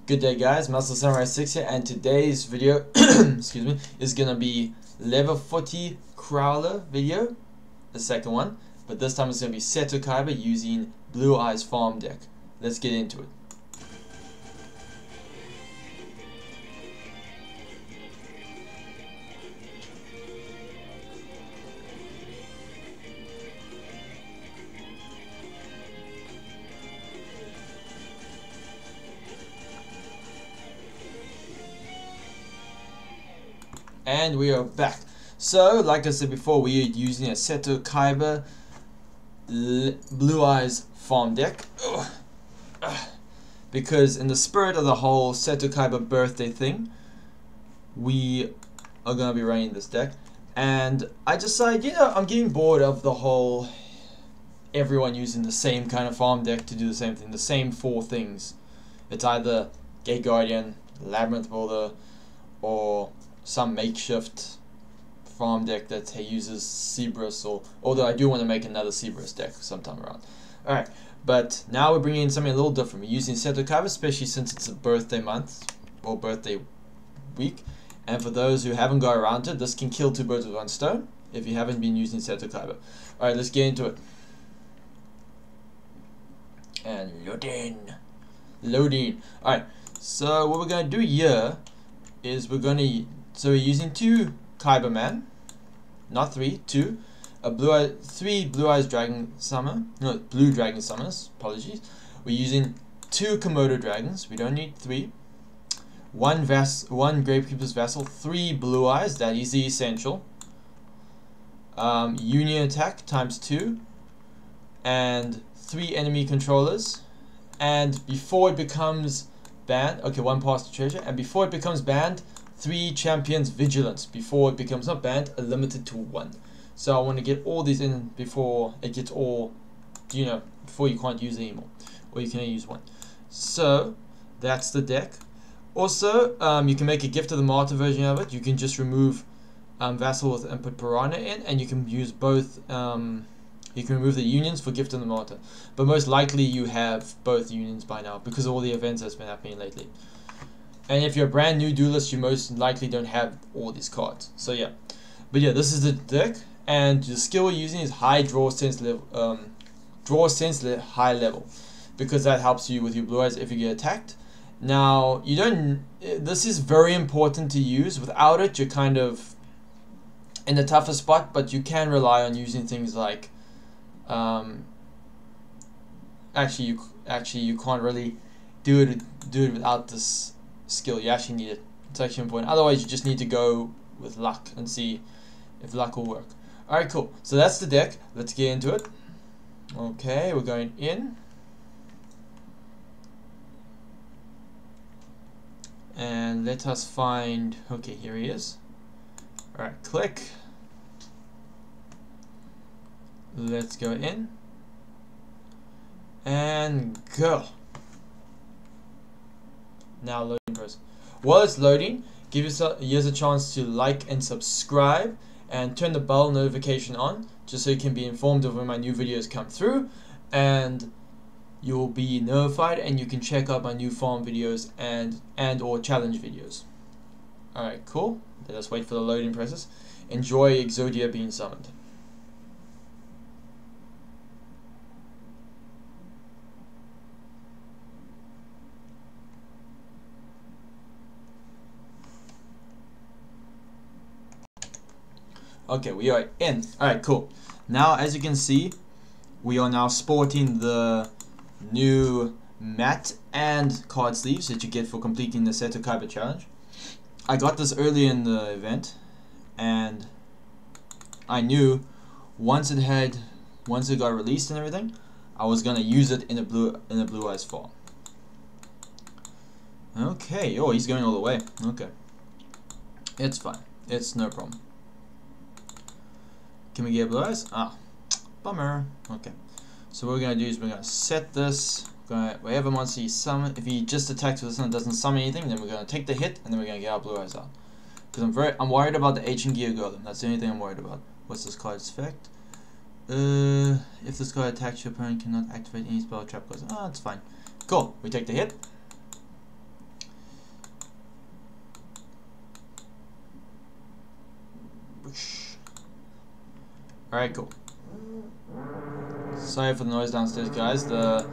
Good day guys, MUscleSamuraiSix here, and today's video excuse me, is gonna be level 40 Crowler video, the second one, but this time it's gonna be Seto Kaiba using Blue Eyes farm deck. Let's get into it. And we are back. So, like I said before, we are using a Seto Kaiba Blue Eyes farm deck. Because in the spirit of the whole Seto Kaiba birthday thing, we are going to be running this deck. And I decided, you know, I'm getting bored of the whole everyone using the same kind of farm deck to do the same thing, the same four things. It's either Gate Guardian, Labyrinth Builder, or some makeshift farm deck that uses Cerberus, or although I do want to make another Cerberus deck sometime around. Alright, but now we're bringing in something a little different. We're using Seto Kaiba, especially since it's a birthday month or birthday week, and for those who haven't got around to it, this can kill two birds with one stone if you haven't been using Seto Kaiba. Alright, let's get into it. And loading. Alright, so what we're going to do here is we're using two Kaiba Man, not three, two, three Blue Eyes Dragon Summer, no, Blue Dragon Summers, apologies. We're using two Komodo Dragons, we don't need three, one Gravekeeper's Vassal, three Blue Eyes, that is the essential, Union Attack times 2, and 3 enemy controllers, and before it becomes banned, okay, 1 past treasure, and before it becomes banned, 3 champions vigilance. Before it becomes not banned, limited to 1. So I want to get all these in before it gets all, you know, before you can't use it anymore, or you can only use 1. So that's the deck. Also, you can make a Gift of the Martyr version of it. You can just remove Vassal and put Piranha in, and you can use both. You can remove the unions for Gift of the Martyr, but most likely you have both unions by now because of all the events that's been happening lately. And if you're a brand new duelist, you most likely don't have all these cards. So yeah, but yeah, this is the deck, and the skill we're using is high draw sense level, high level, because that helps you with your Blue Eyes if you get attacked. Now you don't. This is very important to use. Without it, you're kind of in a tougher spot, but you can rely on using things like. Actually, you can't really do it without this skill. You actually need it. It's actually important. Otherwise, you just need to go with luck and see if luck will work. Alright, cool. So that's the deck. Let's get into it. Okay, we're going in. And let us find... Okay, here he is. Alright, click. Let's go in. And go. Now loading process. While it's loading, give yourself a chance to like and subscribe and turn the bell notification on just so you can be informed of when my new videos come through, and you'll be notified and you can check out my new farm videos and or challenge videos. Alright, cool. Let us wait for the loading process. Enjoy Exodia being summoned. Okay, we are in. Alright, cool. Now, as you can see, we are now sporting the new mat and card sleeves that you get for completing the Seto Kaiba challenge. I got this early in the event, and I knew once it got released and everything, I was gonna use it in a Blue Eyes farm. Okay, oh, he's going all the way. Okay, it's fine. It's no problem. Can we get Blue Eyes? Ah, bummer. Okay, so what we're gonna do is we're gonna set this. Wherever monster he summon, if he just attacks with this and doesn't summon anything, then we're gonna take the hit and then we're gonna get our Blue Eyes out. Because I'm worried about the Ancient Gear Golem. That's the only thing I'm worried about. What's this card's effect? If this card attacks, your opponent cannot activate any spell trap cards. Ah, it's fine. Cool. We take the hit. Alright, cool. Sorry for the noise downstairs, guys. The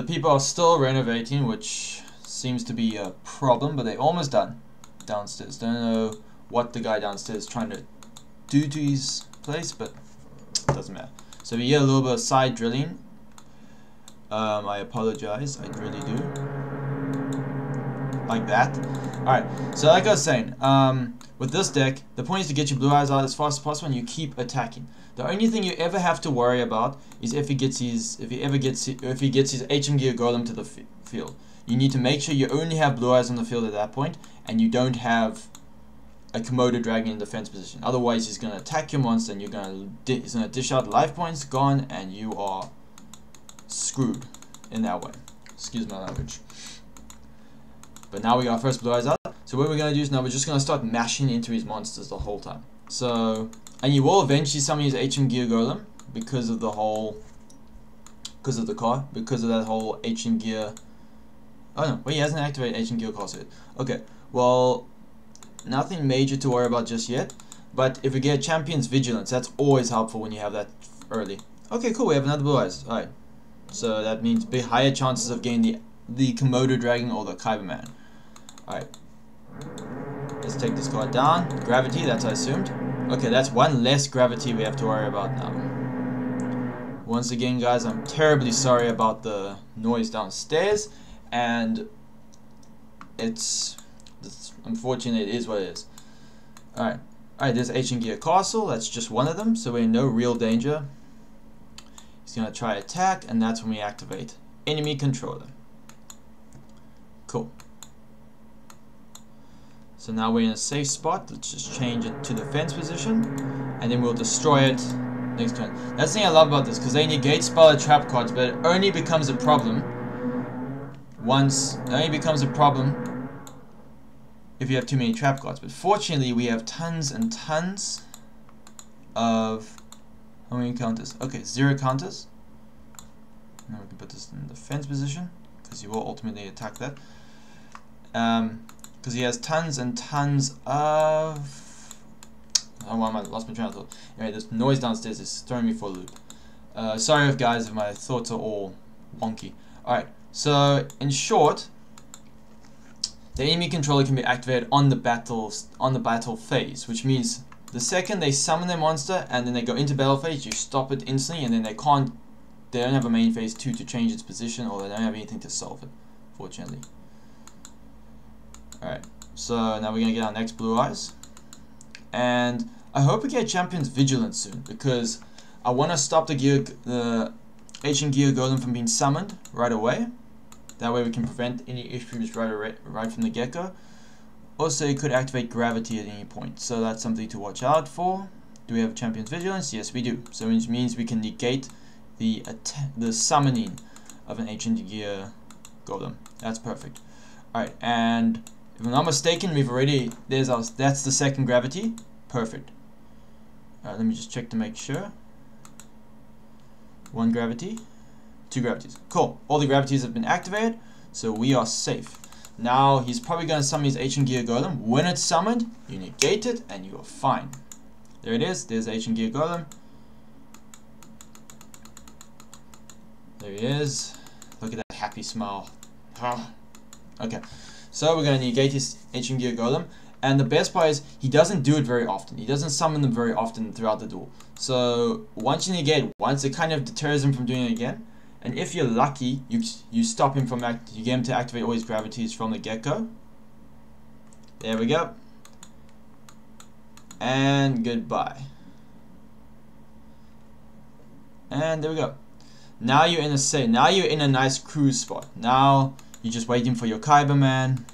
people are still renovating, which seems to be a problem, but they're almost done downstairs. Don't know what the guy downstairs is trying to do to his place, but it doesn't matter. So we hear a little bit of side drilling. I apologize, I really do. Like that. Alright, so like I was saying, with this deck, the point is to get your blue eyes out as fast as possible and you keep attacking. The only thing you ever have to worry about is if he gets his HM Gear Golem to the field. You need to make sure you only have blue eyes on the field at that point, and you don't have a Komodo Dragon in defense position. Otherwise, he's going to attack your monster, and he's going to dish out life points, gone, and you are screwed in that way. Excuse my language. But now we got our first blue eyes out. So what we're going to do is now we're just going to start mashing into his monsters the whole time. So, and you will eventually summon his HM Gear Golem because of the whole, because of that whole HM Gear. Oh no, well, he hasn't activated HM Gear Class yet. Okay, well, nothing major to worry about just yet. But if we get Champion's Vigilance, that's always helpful when you have that early. Okay, cool, we have another blue eyes. Alright, so that means big higher chances of getting the Komodo Dragon or the Kyberman. Alright, let's take this card down. Gravity, that's I assumed. Okay, that's one less gravity we have to worry about now. Once again, guys, I'm terribly sorry about the noise downstairs, and it's unfortunate, it is what it is. Alright, there's HM Gear Castle, that's just one of them, so we're in no real danger. He's gonna try attack, and that's when we activate Enemy Controller. Cool. So now we're in a safe spot. Let's just change it to defense position, and then we'll destroy it next turn. That's the thing I love about this, because they negate spell or trap cards, but it only becomes a problem if you have too many trap cards. But fortunately, we have tons and tons of, how many counters? Okay, 0 counters. Now we can put this in defense position, because he will ultimately attack that. Because he has tons and tons of... Oh, I lost my train of thought. Anyway, this noise downstairs is throwing me for a loop. Sorry guys if my thoughts are all wonky. Alright, so in short, the enemy controller can be activated on the battle phase, which means the second they summon their monster and then they go into battle phase, you stop it instantly, and then they don't have a main phase 2 to change its position, or they don't have anything to solve it, fortunately. Alright, so now we're going to get our next blue eyes. And I hope we get Champion's Vigilance soon, because I want to stop the HM Gear Golem from being summoned right away. That way we can prevent any issues right from the get-go. Also, you could activate Gravity at any point, so that's something to watch out for. Do we have Champion's Vigilance? Yes, we do. So which means we can negate the summoning of an HM Gear Golem. That's perfect. Alright, and if I'm not mistaken, we've already, that's the second gravity. Perfect. Let me just check to make sure. 1 gravity, 2 gravities. Cool. All the gravities have been activated, so we are safe. Now he's probably going to summon his HM Gear Golem. When it's summoned, you negate it, and you are fine. There it is. There's HM Gear Golem. There he is. Look at that happy smile. Okay. So we're going to negate his HM Gear Golem, and the best part is he doesn't do it very often. He doesn't summon them very often throughout the duel. So once you negate once, it kind of deters him from doing it again. And if you're lucky, you stop him from you get him to activate all his gravities from the get-go. There we go. And goodbye. And there we go. Now you're in a nice cruise spot. Now you're just waiting for your Kyberman,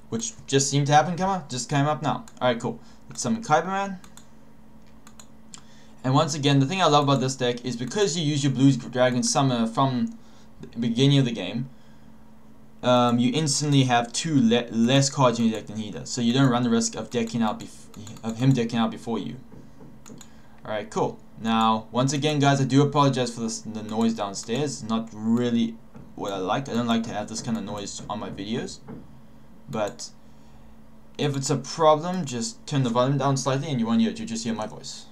which just seemed to happen. Just came up now. Alright, cool. Let's summon Kyberman. And once again, the thing I love about this deck is because you use your Blue Dragon Summoner from the beginning of the game, you instantly have 2 less cards in your deck than he does. So you don't run the risk of him decking out before you. Alright, cool. Now, once again, guys, I do apologize for the noise downstairs. It's not really what I like. I don't like to have this kind of noise on my videos. But if it's a problem, just turn the volume down slightly and you just hear my voice.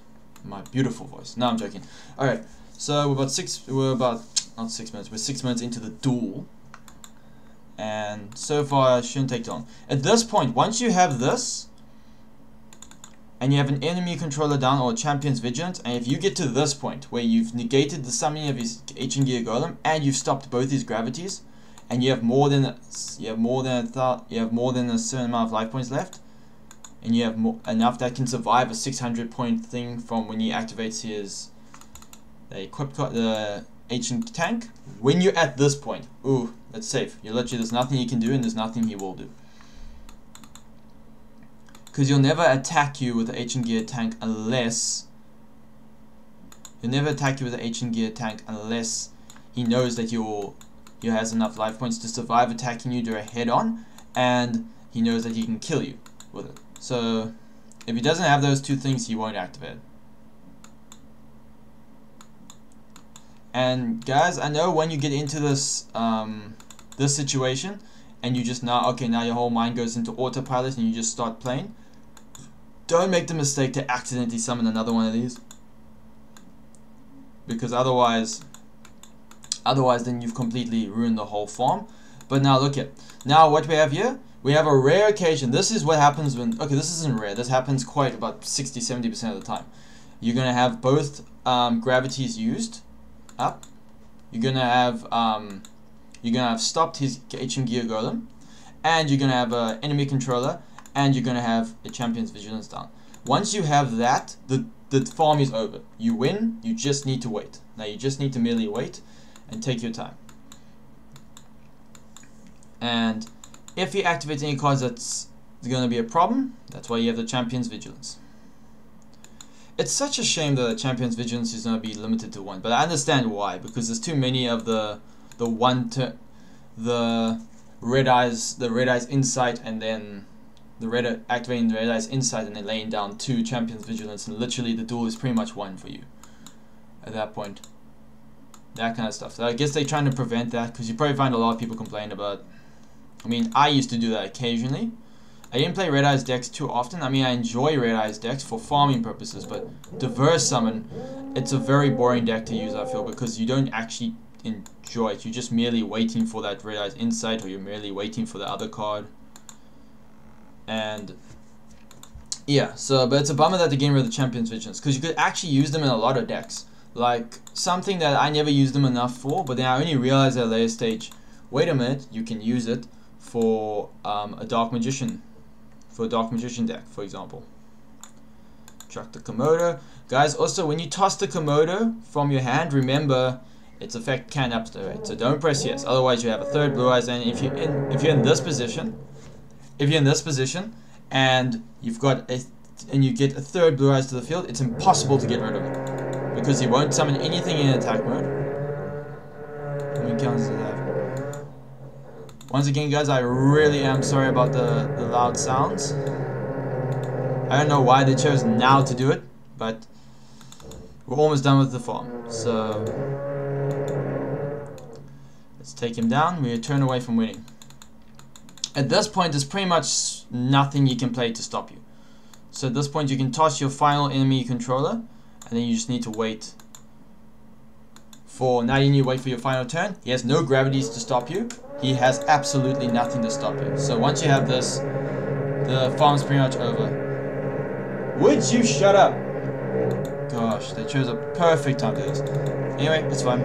my beautiful voice. No, I'm joking. Alright, so we're 6 minutes into the duel. And so far, it shouldn't take long. At this point, once you have this, and you have an enemy controller down or a champion's vigilance, and if you get to this point where you've negated the summoning of his ancient gear golem and you've stopped both his gravities, and you have more than a certain amount of life points left, and you have enough that can survive a 600 point thing from when he activates his the ancient tank. When you're at this point, ooh, that's safe. You're literally, there's nothing he can do and there's nothing he will do. Because he'll never attack you with the ancient gear tank unless he knows that he has enough life points to survive attacking you direct head on, and he knows that he can kill you with it. So if he doesn't have those two things, he won't activate. And guys, I know when you get into this this situation and you just now your whole mind goes into autopilot and you just start playing, don't make the mistake to accidentally summon another one of these, because otherwise then you've completely ruined the whole farm. But now look at what we have here. We have a rare occasion. This is what happens when, this isn't rare, this happens quite about 60-70% of the time. You're gonna have both gravities used up. You're gonna have stopped his ancient gear golem, and you're gonna have an enemy controller, and you're gonna have a champion's vigilance down. Once you have that, the farm is over. You win. You just need to wait. Now you just need to merely wait and take your time. And if he activates any cards that's going to be a problem, that's why you have the champion's vigilance. It's such a shame that the champion's vigilance is going to be limited to 1, but I understand why, because there's too many of the red eyes insight, and then activating the red eyes insight and then laying down 2 champion's vigilance, and literally the duel is pretty much won for you at that point. That kind of stuff. So I guess they're trying to prevent that, because you probably find a lot of people complain about. I mean, I used to do that occasionally. I didn't play Red Eyes decks too often. I mean, I enjoy Red Eyes decks for farming purposes, but Diverse Summon, it's a very boring deck to use, I feel, because you don't actually enjoy it. You're just merely waiting for that Red Eyes Insight, or you're merely waiting for the other card. And yeah, but it's a bummer that they're getting rid of the Champion's Vigilance, because you could actually use them in a lot of decks. Like, something that I never used them enough for, but then I only realized at a later stage, wait a minute, you can use it for a Dark Magician deck, for example. Chuck the Komodo. Guys, also, when you toss the Komodo from your hand, remember, its effect can activate, so don't press yes, otherwise you have a third Blue Eyes, and if you're in this position, and you get a third Blue Eyes to the field, it's impossible to get rid of it, because he won't summon anything in attack mode. How many counters does it have? Once again, guys, I really am sorry about the loud sounds. I don't know why they chose now to do it, but we're almost done with the farm. So let's take him down. We turn away from winning. At this point, there's pretty much nothing you can play to stop you. So at this point, you can toss your final enemy controller, and then you just need to wait. Now you need to wait for your final turn. He has no gravities to stop you. He has absolutely nothing to stop you. So once you have this, the farm's pretty much over. Would you shut up? Gosh, they chose a perfect time to do this. Anyway, it's fine.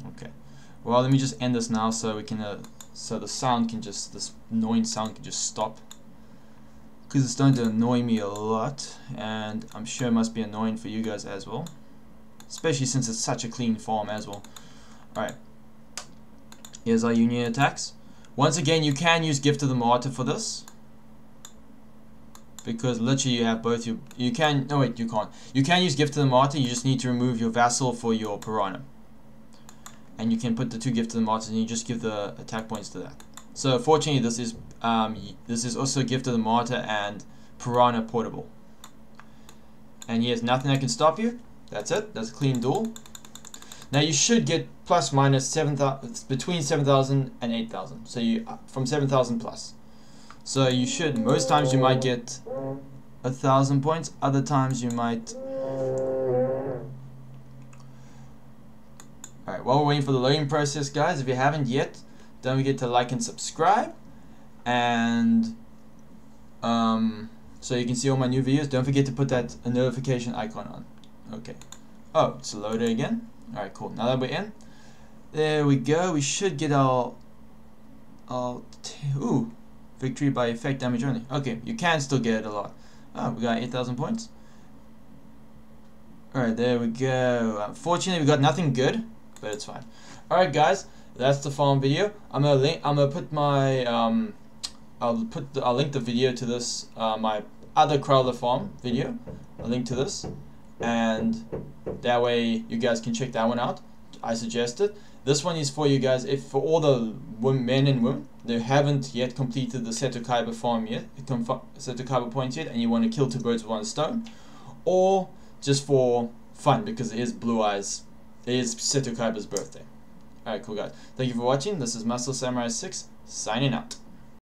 Okay. Well, let me just end this now so we can, so the sound can just, this annoying sound can just stop. Because it's starting to annoy me a lot, and I'm sure it must be annoying for you guys as well, especially since it's such a clean farm as well. Alright, here's our union attacks. Once again, you can use Gift of the Martyr for this, because literally you have both your, you can use Gift of the Martyr. You just need to remove your Vassal for your Piranha, and you can put the 2 Gift of the Martyrs and you just give the attack points to that. So fortunately, this is also Gift of the Martyr and Piranha portable. And he has nothing that can stop you. That's it. That's a clean duel. Now you should get plus minus 7,000, between 7,000 and 8,000. So you from 7,000 plus. So you should, most times you might get 1,000 points, other times you might. Alright, while we're waiting for the loading process, guys, if you haven't yet, don't forget to like and subscribe, and so you can see all my new videos. Don't forget to put that notification icon on. Okay. Oh, it's loaded again. Alright, cool. Now that we're in, there we go. We should get our ooh, victory by effect damage only. Okay, you can still get it a lot. Oh, we got 8,000 points. Alright, there we go. Unfortunately, we got nothing good, but it's fine. Alright, guys, that's the farm video. I'm gonna put my I'll link the video to this my other Crowler farm video. I'll link to this, and that way you guys can check that one out. I suggest it. This one is for you guys, if for all the men and women that haven't yet completed the Seto Kaiba farm yet, Seto Kaiba points yet, and you want to kill two birds with one stone, or just for fun because it is Blue Eyes, it is Seto Kaiba's birthday. Alright, cool guys. Thank you for watching. This is MUscleSamuraiSix signing out.